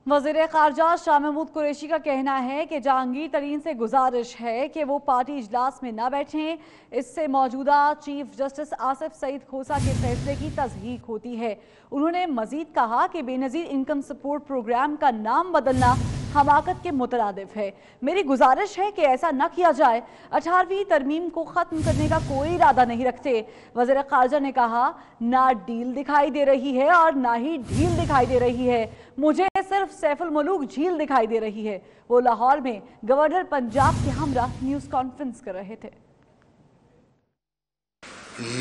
वज़ीर ख़ारजा शाह महमूद कुरैशी का कहना है कि जहांगीर तरीन से गुजारिश है कि वो पार्टी इजलास में न बैठें। इससे मौजूदा चीफ जस्टिस आसिफ सईद खोसा के फैसले की तस्दीक होती है। उन्होंने मजीद कहा कि बेनज़ीर इनकम सपोर्ट प्रोग्राम का नाम बदलना हमाकत के मुतरादिफ है। मेरी गुजारिश है कि ऐसा न किया जाए। 18वीं तरमीम को ख़त्म करने का कोई इरादा नहीं रखते। वज़ीर ख़ारजा ने कहा, ना डील दिखाई दे रही है और ना ही ढील दिखाई दे रही है, मुझे सिर्फ सैफुल मलूक झील दिखाई दे रही है। वो लाहौर में गवर्नर पंजाब के हमरा न्यूज़ कॉन्फ्रेंस कर रहे थे।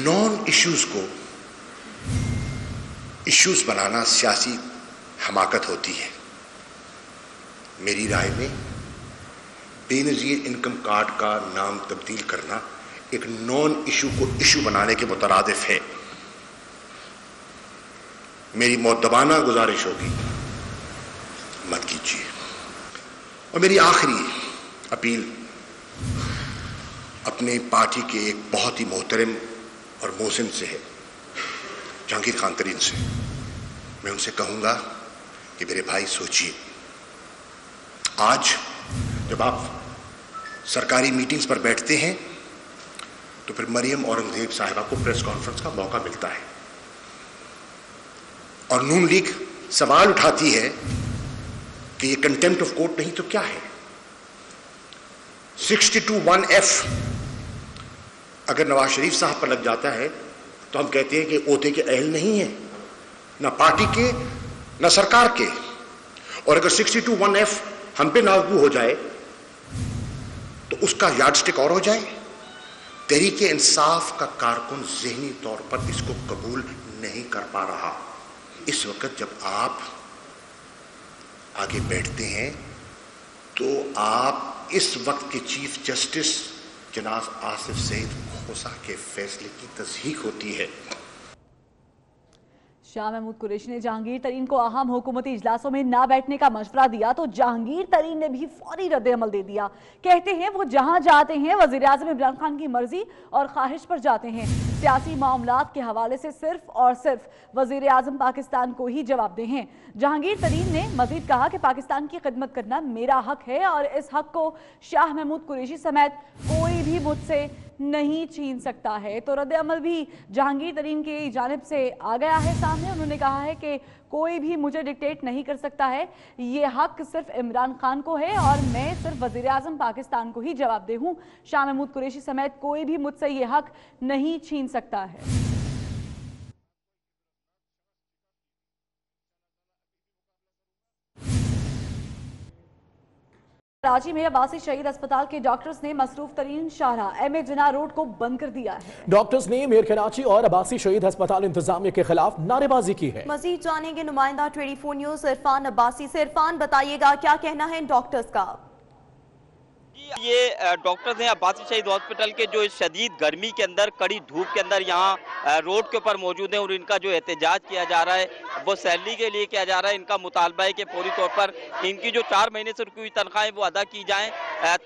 नॉन इश्यूज को इश्यूज बनाना सियासी हमाकत होती है। मेरी राय में बेनज़ीर इनकम कार्ड का नाम तब्दील करना एक नॉन इशू को इशू बनाने के मुतरादिफ है। मेरी मुअद्दबाना गुजारिश होगी, मत कीजिए। और मेरी आखिरी अपील अपने पार्टी के एक बहुत ही मोहतरम और मोहसिन से है, जहांगीर खान तरीन से। मैं उनसे कहूंगा कि मेरे भाई सोचिए, आज जब आप सरकारी मीटिंग्स पर बैठते हैं तो फिर मरियम औरंगजेब साहिबा को प्रेस कॉन्फ्रेंस का मौका मिलता है और नून लीग सवाल उठाती है कि ये कंटेम्प्ट ऑफ कोर्ट नहीं तो क्या है। 62(1)(f अगर नवाज शरीफ साहब पर लग जाता है तो हम कहते हैं कि ओहदे के अहल नहीं है, ना पार्टी के ना सरकार के। और अगर 62(1)(f हम पे लागू हो जाए तो उसका यार्डस्टिक और हो जाए। तहरीके इंसाफ का कारकुन ज़हनी तौर पर इसको कबूल नहीं कर पा रहा। इस वक्त जब आप आगे बैठते हैं तो आप इस वक्त के चीफ जस्टिस जनाब आसिफ सईद खोसा के फैसले की तस्दीक होती है। शाह महमूद कुरैशी ने जहांगीर तरीन को अहम हुकूमती इजलासों में ना बैठने का मशवरा दिया तो जहांगीर तरीन ने भी फौरी रद्द अमल दे दिया। कहते हैं वो जहां जाते हैं वज़ीर आज़म इमरान खान की मर्जी और ख्वाहिश पर जाते हैं। सियासी मामलात के हवाले से सिर्फ और सिर्फ वज़ीर आज़म पाकिस्तान को ही जवाबदेह हैं। जहांगीर तरीन ने मजीद कहा कि पाकिस्तान की खिदमत करना मेरा हक है और इस हक को शाह महमूद कुरैशी समेत कोई भी मुझसे नहीं छीन सकता है। तो रद्द अमल भी जहांगीर तरीन की जानिब से आ गया है सामने। उन्होंने कहा है कि कोई भी मुझे डिक्टेट नहीं कर सकता है, ये हक सिर्फ इमरान खान को है और मैं सिर्फ वज़ीर आज़म पाकिस्तान को ही जवाबदेह हूँ। शाह महमूद कुरैशी समेत कोई भी मुझसे ये हक नहीं छीन सकता है। कराची में अब्बासी शहीद अस्पताल के डॉक्टर्स ने मसरूफ तरीन शाहराह एम ए जिन्ना रोड को बंद कर दिया है। डॉक्टर्स ने मेयर कराची और अब्बासी शहीद अस्पताल इंतजामिया के खिलाफ नारेबाजी की है। मजीद जानेंगे नुमाइंदा 24 न्यूज़ इरफान अब्बासी से। इरफान, बताइएगा क्या कहना है इन डॉक्टर्स का? ये डॉक्टर्स हैं अब्बासी शहीद हॉस्पिटल के, जो इस शदीद गर्मी के अंदर, कड़ी धूप के अंदर यहाँ रोड के ऊपर मौजूद हैं और इनका जो एहतजाज किया जा रहा है वो सैलरी के लिए किया जा रहा है। इनका मुतालबा है कि फौरी तौर पर इनकी जो 4 महीने से रुकी हुई तनख्वाहें वो अदा की जाएं।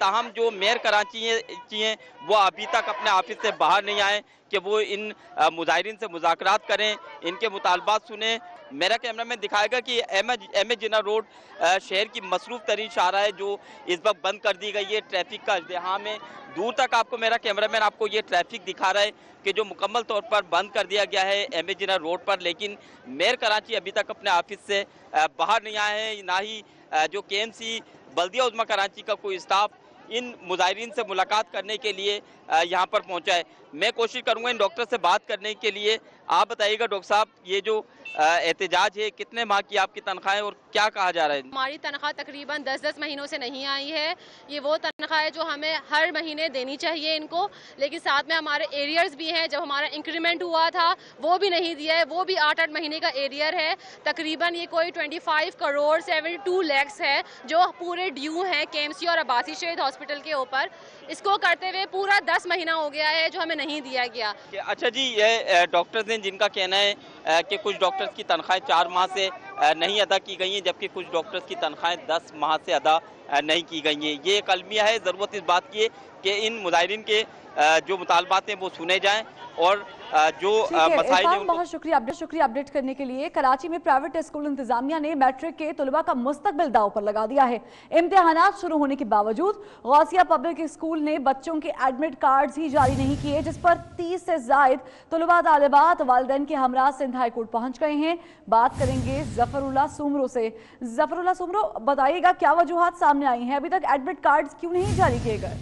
ताहम जो मेयर कराची हैं वो अभी तक अपने ऑफिस से बाहर नहीं आए कि वो इन मुजाहिरीन से मुज़ाकरात करें, इनके मुतालबात सुने। मेरा कैमरामैन दिखाएगा कि एम ए जिन्ना रोड शहर की मसरूफ तरीन शाहराह है जो इस वक्त बंद कर दी गई है। ट्रैफिक का इज़्दिहाम है। दूर तक आपको मेरा कैमरामैन आपको ये ट्रैफिक दिखा रहा है कि जो मुकम्मल तौर पर बंद कर दिया गया है एम ए जिन्ना रोड पर। लेकिन मेयर कराची अभी तक अपने ऑफिस से बाहर नहीं आए हैं, ना ही जो KMC बल्दिया उज़्मा कराची का कोई स्टाफ इन मुजाहिरीन से मुलाकात करने के लिए यहाँ पर पहुँचा है। मैं कोशिश करूँगा इन डॉक्टर से बात करने के लिए। आप बताइएगा डॉक्टर साहब, ये जो एहतजाज है, कितने माह की आपकी तनख्वाह और क्या कहा जा रहा है? हमारी तनख्वाह तकरीबन 10-10 महीनों से नहीं आई है। ये वो तनख्वाह है जो हमें हर महीने देनी चाहिए इनको, लेकिन साथ में हमारे एरियर्स भी हैं। जब हमारा इंक्रीमेंट हुआ था वो भी नहीं दिया है, वो भी 8-8 महीने का एरियर है। तकरीबन ये कोई 25 करोड़ 72 लाख है जो पूरे ड्यू हैं KMC और अब्बासी शहीद हॉस्पिटल के ऊपर। इसको करते हुए पूरा 10 महीना हो गया है जो हमें नहीं दिया गया। अच्छा जी, ये डॉक्टर्स हैं जिनका कहना है कि कुछ डॉक्टर्स की तनख्वाहें 4 माह से नहीं अदा की गई हैं, जबकि कुछ डॉक्टर्स की तनख्वाहें 10 माह से अदा नहीं की गई हैं। ये एक अलमिया है। ज़रूरत इस बात की है कि इन मुजाहिरीन के जो मुतालबात हैं वो सुने जाएं और जो मसाइल हैं बहुत शुक्रिया अपडेट करने के लिए। कराची में प्राइवेट स्कूल इंतजामिया ने मैट्रिक के तलबा का मुस्तकबिल दांव पर लगा दिया है। इम्तिहानात शुरू होने के बावजूद गौसिया पब्लिक स्कूल ने बच्चों के एडमिट कार्ड्स ही जारी नहीं किए, जिस पर 30 से जायद तलबा तालिबात वालिदैन के हमरा सिंध हाई कोर्ट पहुंच गए हैं। बात करेंगे जफरुल्लाह सुमरो से। जफरुल्लाह सुमरो, बताइएगा क्या वजूहात सामने आई हैं, अभी तक एडमिट कार्ड्स क्यों नहीं जारी किए गए?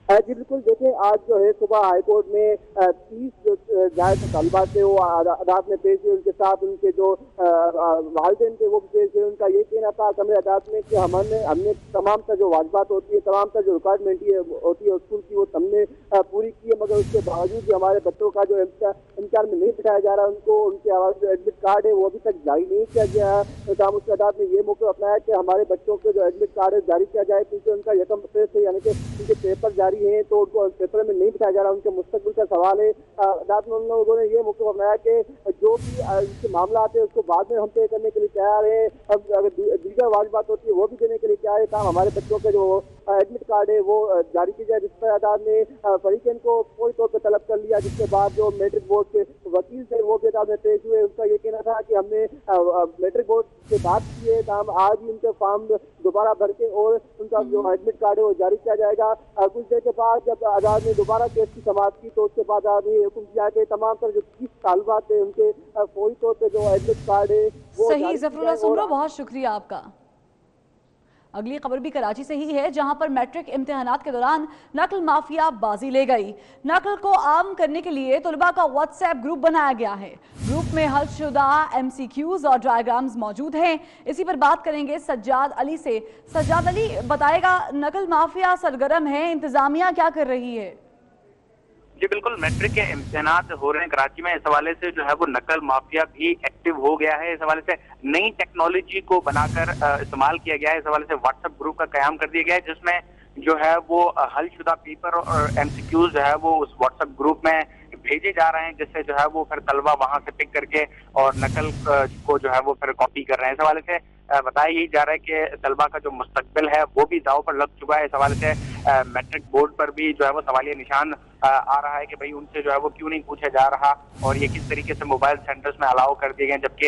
जी बिल्कुल, देखिए आज जो है सुबह हाईकोर्ट में 30 जो जायद तलबा थे वो अदालत में पेश हुए, उनके साथ उनके जो वालिदैन थे वो भी पेश हुए। उनका ये कहना था कमरे अदालत में कि हमने तमाम तर जो वाजिबात होती है, तमाम तर जो रिक्वायरमेंट होती है स्कूल की, वो हमने पूरी की है, मगर उसके बावजूद भी हमारे बच्चों का जो इम्तिहान में नहीं बिठाया जा रहा है, उनको उनके जो एडमिट कार्ड है वो अभी तक जारी नहीं किया गया है। तो उसके अदालत ने ये मौका अपनाया कि हमारे बच्चों के जो एडमिट कार्ड है जारी किया जाए, क्योंकि उनका यकम अप्रैल से यानी कि उनके पेपर जारी हैं तो उनको पेपर में नहीं बिठाया जा रहा, उनके मुस्तकबिल का सवाल है। अदालत में लोगों ने ये मौका अपनाया कि जो भी इसके मामला आते हैं उसको बाद में हम पे करने के लिए तैयार है। अब अगर दीगर वाजिबात होती है वो भी देने के लिए तैयार है। काम हमारे बच्चों के जो एडमिट कार्ड है वो जारी की जाए, जिस पर अदालत ने फरीकैन को पूरी तौर पर तलब कर लिया। जिसके बाद जो मैट्रिक बोर्ड के वकील थे वो भी अदालत में पेश हुए। उनका ये कहना था कि हमने मैट्रिक बोर्ड से बात की है, काम आज ही उनके फॉर्म दोबारा भर के और उनका जो एडमिट कार्ड है वो जारी किया जाएगा। कुछ देर के बाद जब अदालत ने दोबारा केस की समाप्त की तो उसके बाद अदालत ने हुक्म दिया कि तमाम तर जो 30 तालिबात थे उनके फौरी तौर पर जो एडमिट कार्ड है वो सही। जफरुल्लाह सुमरो, बहुत शुक्रिया आपका। अगली खबर भी कराची से ही है, जहां पर मैट्रिक इम्तिहानात के दौरान नकल माफिया बाजी ले गई। नकल को आम करने के लिए तलबा का व्हाट्सएप ग्रुप बनाया गया है। ग्रुप में हलशुदा MCQs और डायग्राम्स मौजूद हैं। इसी पर बात करेंगे सज्जाद अली से। सज्जाद अली, बताएगा नकल माफिया सरगर्म है, इंतजामिया क्या कर रही है? जी बिल्कुल, मैट्रिक के इम्तिहानात हो रहे हैं कराची में, इस हवाले से जो है वो नकल माफिया भी एक्टिव हो गया है। इस हवाले से नई टेक्नोलॉजी को बनाकर इस्तेमाल किया गया है। इस हवाले से व्हाट्सएप ग्रुप का कयाम कर दिया गया है, जिसमें जो है वो हलशुदा पेपर और MCQs जो है वो उस व्हाट्सएप ग्रुप में भेजे जा रहे हैं, जिससे जो है वो फिर तलबा वहां से पिक करके और नकल को जो है वो फिर कॉपी कर रहे हैं। इस हवाले से बताया यही जा रहा है कि तलबा का जो मुस्तकबिल है वो भी दाव पर लग चुका है। इस हवाले से मैट्रिक बोर्ड पर भी जो है वो सवालिया निशान आ रहा है कि भाई उनसे जो है वो क्यों नहीं पूछा जा रहा और ये किस तरीके से मोबाइल सेंटर्स में अलाउ कर दिए गए, जबकि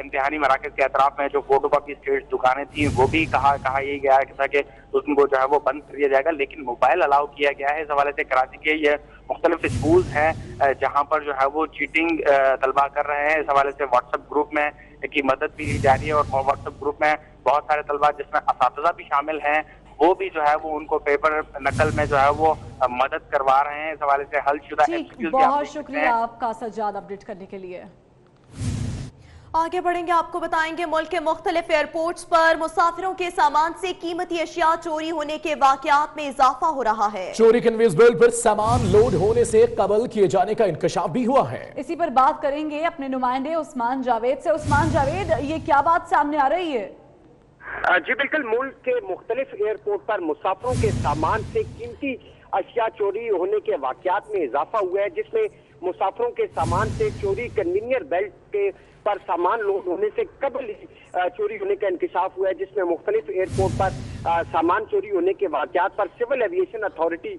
इम्तिहानी मराकज के अतराफ में जो फोटोकॉपी स्टेट दुकानें थी वो भी कहा यही गया है कि उनको जो है वो बंद कर दिया जाएगा, लेकिन मोबाइल अलाउ किया गया है। इस हवाले से कराची के ये मुख्तलिफ स्कूल हैं जहाँ पर जो है वो चीटिंग तलबा कर रहे हैं। इस हवाले से व्हाट्सएप ग्रुप में की मदद भी ली जा रही है और व्हाट्सएप ग्रुप में बहुत सारे तलबा जिसमें असातिज़ा भी शामिल हैं वो भी जो है वो उनको पेपर नकल में जो है वो मदद करवा रहे हैं। इस हवाले से हलशुदा बहुत शुक्रिया आपका सज्जाद अपडेट करने के लिए। आगे बढ़ेंगे, आपको बताएंगे मुल्क के मुख्तलिफ एयरपोर्ट्स पर मुसाफिरों के सामान से कीमती अशिया चोरी होने के वाकयात में इजाफा हो रहा है। चोरी कन्वेयर बेल्ट पर सामान लोड होने से कबल किए जाने का इंकशाफ भी हुआ है। इसी पर बात करेंगे अपने नुमाइंदे उस्मान जावेद से। उस्मान जावेद, ये क्या बात सामने आ रही है? जी बिल्कुल, मुल्क के मुख्तलिफ एयरपोर्ट पर मुसाफिरों के सामान से कीमती अशिया चोरी होने के वाकयात में इजाफा हुआ है, जिसमें मुसाफिरों के सामान से चोरी कन्वीनियर बेल्ट के पर सामान लोड होने से कबल चोरी होने का इंकशाफ हुआ है, जिसमें मुख्तलिफ एयरपोर्ट पर सामान चोरी होने के वाकयात पर सिविल एविएशन अथॉरिटी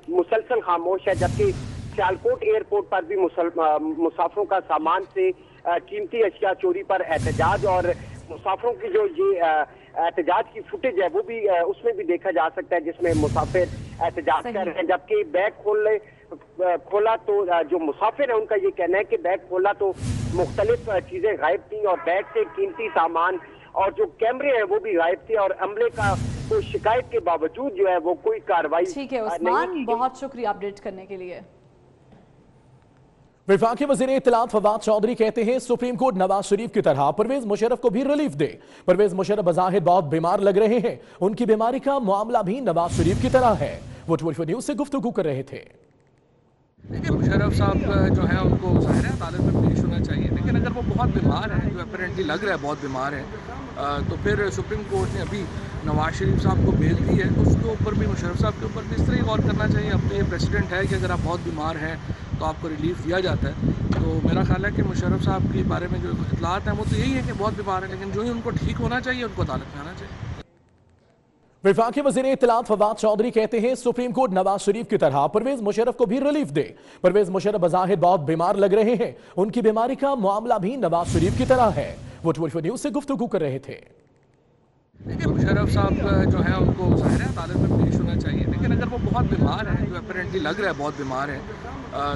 मुसलसल खामोश है, जबकि सियालकोट एयरपोर्ट पर भी मुसाफिरों का सामान से कीमती अशिया चोरी पर एहतजाज और मुसाफिरों की जो ये एहतजाज की फुटेज है वो भी उसमें भी देखा जा सकता है, जिसमें मुसाफिर एहतजाज कर रहे हैं। जबकि बैग खोला तो जो मुसाफिर है उनका ये कहना है कि बैग खोला तो मुख्तलिफ चीजें गायब थी और बैग से कीमती सामान और जो कैमरे हैं वो भी गायब थे और अमले का कोई शिकायत के बावजूद जो है वो कोई कार्रवाई। ठीक है उस्मान, बहुत शुक्रिया अपडेट करने के लिए। वफाकी वज़ीर इत्तलात फवाद चौधरी कहते हैं सुप्रीम कोर्ट नवाज शरीफ की तरह परवेज मुशर्रफ को भी रिलीफ दे। परवेज मुशर्रफ बज़ाहिर बहुत बीमार लग रहे हैं, उनकी बीमारी का मामला भी नवाज शरीफ की तरह है। वो 24 न्यूज़ से गुफ्तगू कर रहे थे। देखिए, मुशर्रफ साहब जो है उनको ज़ाहिर है अदालत में पेश होना चाहिए, लेकिन अगर वो बहुत बीमार है, जो अपेरेंटली लग रहा है बहुत बीमार है, तो फिर सुप्रीम कोर्ट ने अभी नवाज शरीफ साहब को बेल दी है, तो उसके ऊपर भी मुशर्रफ साहब के ऊपर भी इस तरह गौर करना चाहिए। अब तो ये प्रेसिडेंट है कि अगर आप बहुत बीमार हैं तो आपको रिलीफ दिया जाता है। तो मेरा ख्याल है कि मुशर्रफ साहब के बारे में जो इत्तलात हैं वो तो यही है कि बहुत बीमार है, लेकिन जो ही उनको ठीक होना चाहिए उनको अदालत में आना चाहिए। वफाकी वज़ीर इत्तलात फवाद चौधरी कहते हैं सुप्रीम कोर्ट नवाज शरीफ की तरह परवेज मुशर्रफ को भी रिलीफ दे। परवेज मुशर्रफ बज़ाहिर बहुत बीमार लग रहे हैं, उनकी बीमारी का मामला भी नवाज शरीफ की तरह है। वो 24 न्यूज़ से गुफ्तगू कर रहे थे। देखिए मुशर्रफ साहब जो है उनको ज़ाहिर है अदालत में पेश होना चाहिए, लेकिन अगर वो बहुत बीमार हैं, जो अपेरेंटली लग रहा है बहुत बीमार है,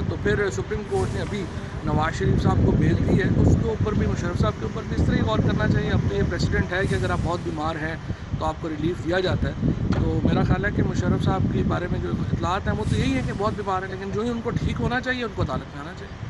तो फिर सुप्रीम कोर्ट ने अभी नवाज शरीफ साहब को बेल दी है, तो उसके ऊपर भी मुशर्रफ साहब के ऊपर भी इस तरह गौर करना चाहिए। अब तो ये प्रेसिडेंट है कि अगर आप बहुत बीमार हैं तो आपको रिलीफ दिया जाता है। तो मेरा ख्याल है कि मुशर्रफ साहब के बारे में जो इत्तलात हैं वो तो यही है कि बहुत बीमार है, लेकिन जो ही उनको ठीक होना चाहिए उनको अदालत में आना चाहिए।